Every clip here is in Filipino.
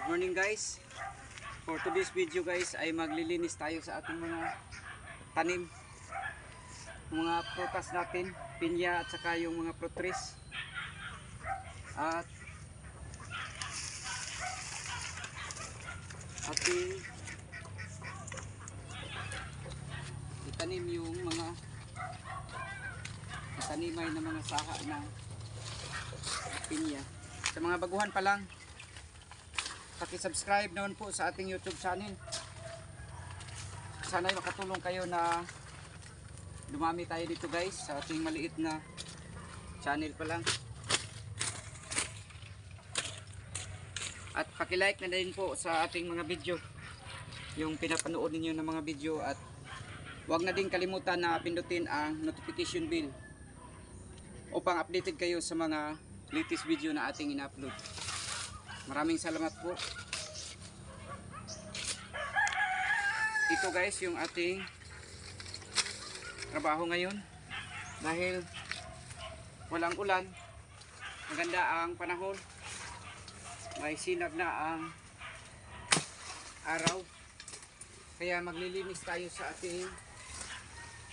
Morning guys. For today's video guys ay maglilinis tayo sa ating mga tanim, mga prutas natin, pinya at saka yung mga fruit trees. At ating itanim yung mga itanimay na mga saha ng pinya. Sa mga baguhan pa lang, paki-subscribe naman po sa ating YouTube channel. Sana'y makatulong kayo na dumami tayo dito guys sa ating maliit na channel pa lang. At paki-like na din po sa ating mga video, yung pinapanood ninyo ng mga video, at huwag na din kalimutan na pindutin ang notification bell upang updated kayo sa mga latest video na ating ina-upload. Maraming salamat po. Ito guys yung ating trabaho ngayon. Dahil walang ulan, maganda ang panahon, may sinag na ang araw, kaya maglilinis tayo sa ating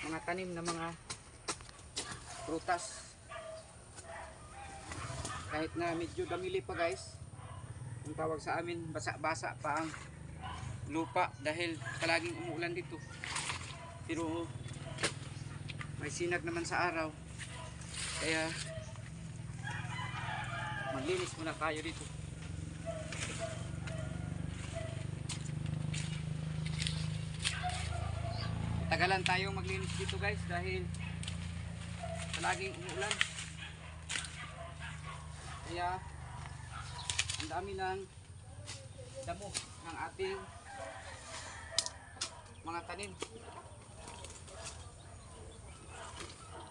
mga tanim na mga prutas. Kahit na medyo damili pa guys, ang tawag sa amin, basa-basa pa ang lupa dahil palaging umuulan dito, pero may sinag naman sa araw, kaya maglinis muna tayo dito. Tagalan tayong maglinis dito guys dahil palaging umuulan, kaya ang dami ng damo ng ating mga tanim.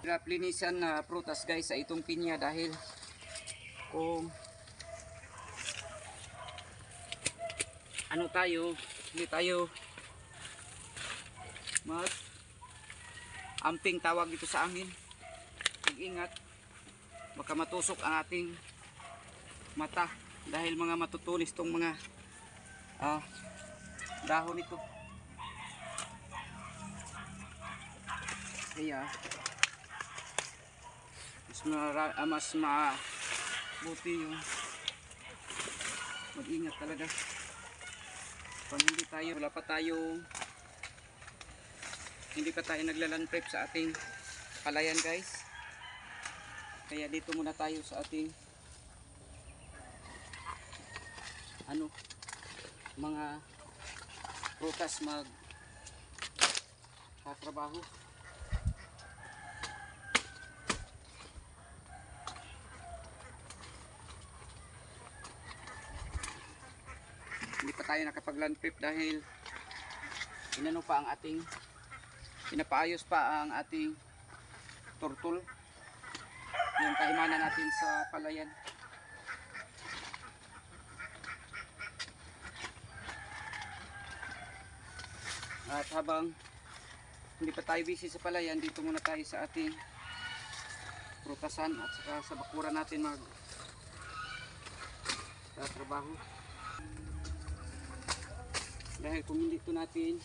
Hirap linisan na prutas guys sa itong pinya dahil kung ano tayo, hindi tayo mag amping, tawag dito sa amin, mag-ingat, baka matusok ang ating mata dahil mga matutulis tong mga dahon nito. Kaya mas mabuti yung mag-ingat talaga. Kung hindi pa tayo naglaland prep sa ating palayan guys, kaya dito muna tayo sa ating mga prutas magtatrabaho. Hindi pa tayo nakapag-land prep dahil pinapaayos pa ang ating turtle, yung kahimanan natin sa palayan. At habang hindi pa tayo busy sa palayan, dito muna tayo sa ating prutasan at saka sa bakuran natin magtatrabaho. Dahil kung hindi ito natin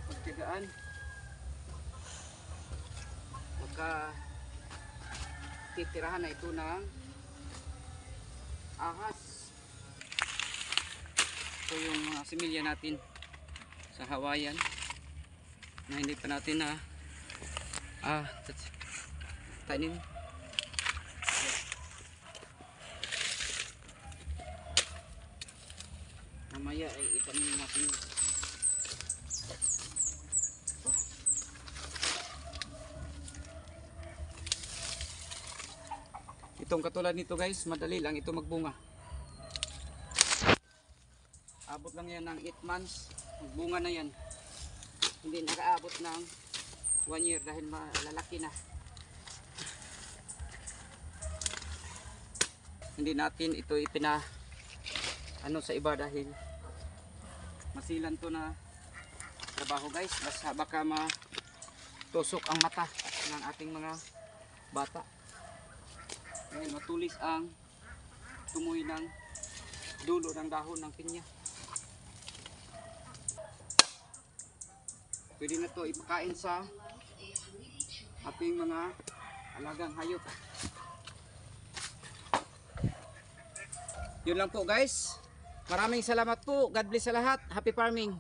pagtiyagaan, titirahan na ito ng ahas. Ito yung similya natin sa Hawaiian na hindi pa natin tanim. Mamaya ay itanim natin. Itong katulad nito guys, madali lang ito magbunga. Abot lang yan ng 8 months, magbunga na yan. Hindi nakaabot ng 1 year dahil malalaki na. Hindi natin ito sa iba dahil masilan to na trabaho guys. Baka matusok ang mata ng ating mga bata dahil matulis ang tumoy ng dulo ng dahon ng pinya. Pwede na to ipakain sa ating mga alagang hayop. Yun lang po guys. Maraming salamat po. God bless sa lahat. Happy farming.